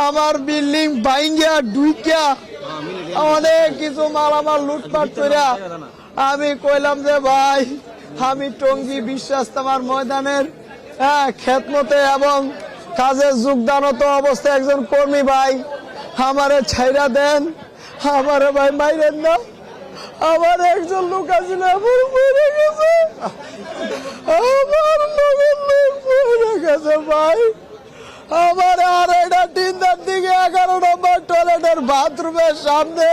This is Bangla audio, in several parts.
আমার বিল্ডিং ভাঙ্গিয়া ডুইকা অনেক কিছু মালামাল লুটপাট করিয়া আমি কইলাম যে ভাই আমি টঙ্গী বিশ্বাস তোমার ময়দানের খেদমতে এবং কাজে যোগদানত অবস্থায় একজন কর্মী ভাই আমারে ছাইরা দেন, আমারে ভাই মাইরেন না। আমার একজন লোক আছিল আমার মরে গেছে, আমার লোকের লোক মরে গেছে ভাই। আমার 2:30-3টার দিকে 11 নম্বর টয়লেটের বাথরুমের সামনে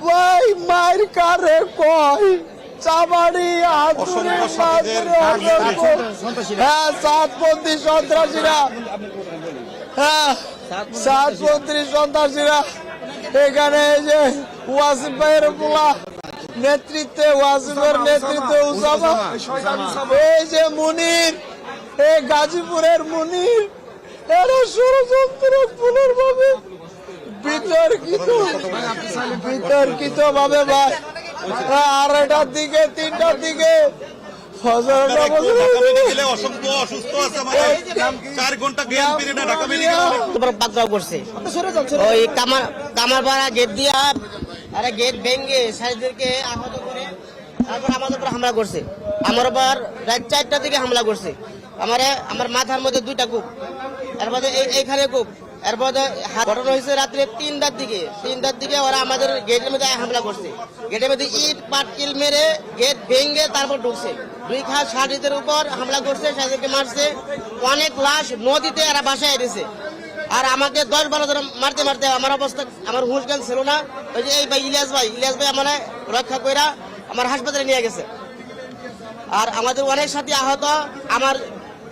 ভাই মায়ের কারে কয় চামারি হাতুড়ি সাতপন্থী সন্ত্রাসীরা, সাতপন্থী সন্ত্রাসীরা এখানে এই যে ওয়াসিফ ভাইয়ের পোলা নেতৃত্বে, ওয়াসিফের নেতৃত্বে উসামা, এই যে মুনির, এই গাজীপুরের মুনির, এরা ষড়যন্ত্র পুনর্ভাবে বিতর্কিত ভাবে ভাই 2:30টার দিকে 3টার দিকে ওই কামারপাড়া গেট দিয়া গেট ভেঙে সাইডদেরকে আহত করে তারপর আমাদের উপর হামলা করছে। আমার উপর রাত 4টার দিকে হামলা করছে। আমার মাথার মধ্যে 2টা কূপ, এর মধ্যে এইখানে কূপ, এর মধ্যে ঘটনা হয়েছে রাত্রে 3টার দিকে ওরা আমাদের গেটের মধ্যে হামলা করছে। গেটের মধ্যে ইট পাটকিল মেরে গেট ভেঙে তারপর ঢুকছে। 2 খাস সারিদের উপর হামলা করছে, সাইডকে মারছে। অনেক লাশ নদীতে এরা বাসায় এনেছে। আর আমাকে 10-12 জন মারতে মারতে আমার অবস্থা, আমার হুঁশ জ্ঞান ছিল না। ওই যে এই ভাই ইলিয়াস ভাই আমার রক্ষা কইরা আমার হাসপাতালে নিয়ে গেছে। আর আমাদের অনেক সাথী আহত।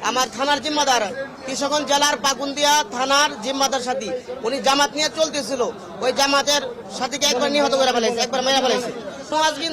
আমার থানার জিম্মাদার কিশোরগঞ্জ জেলার পাকুন্দিয়া থানার জিম্মাদার সাথী, উনি জামাত নিয়ে চলতেছিল, ওই জামাতের সাথীকে একবার নিহত করে ফেলেছে, একবার মেরে ফেলেছে।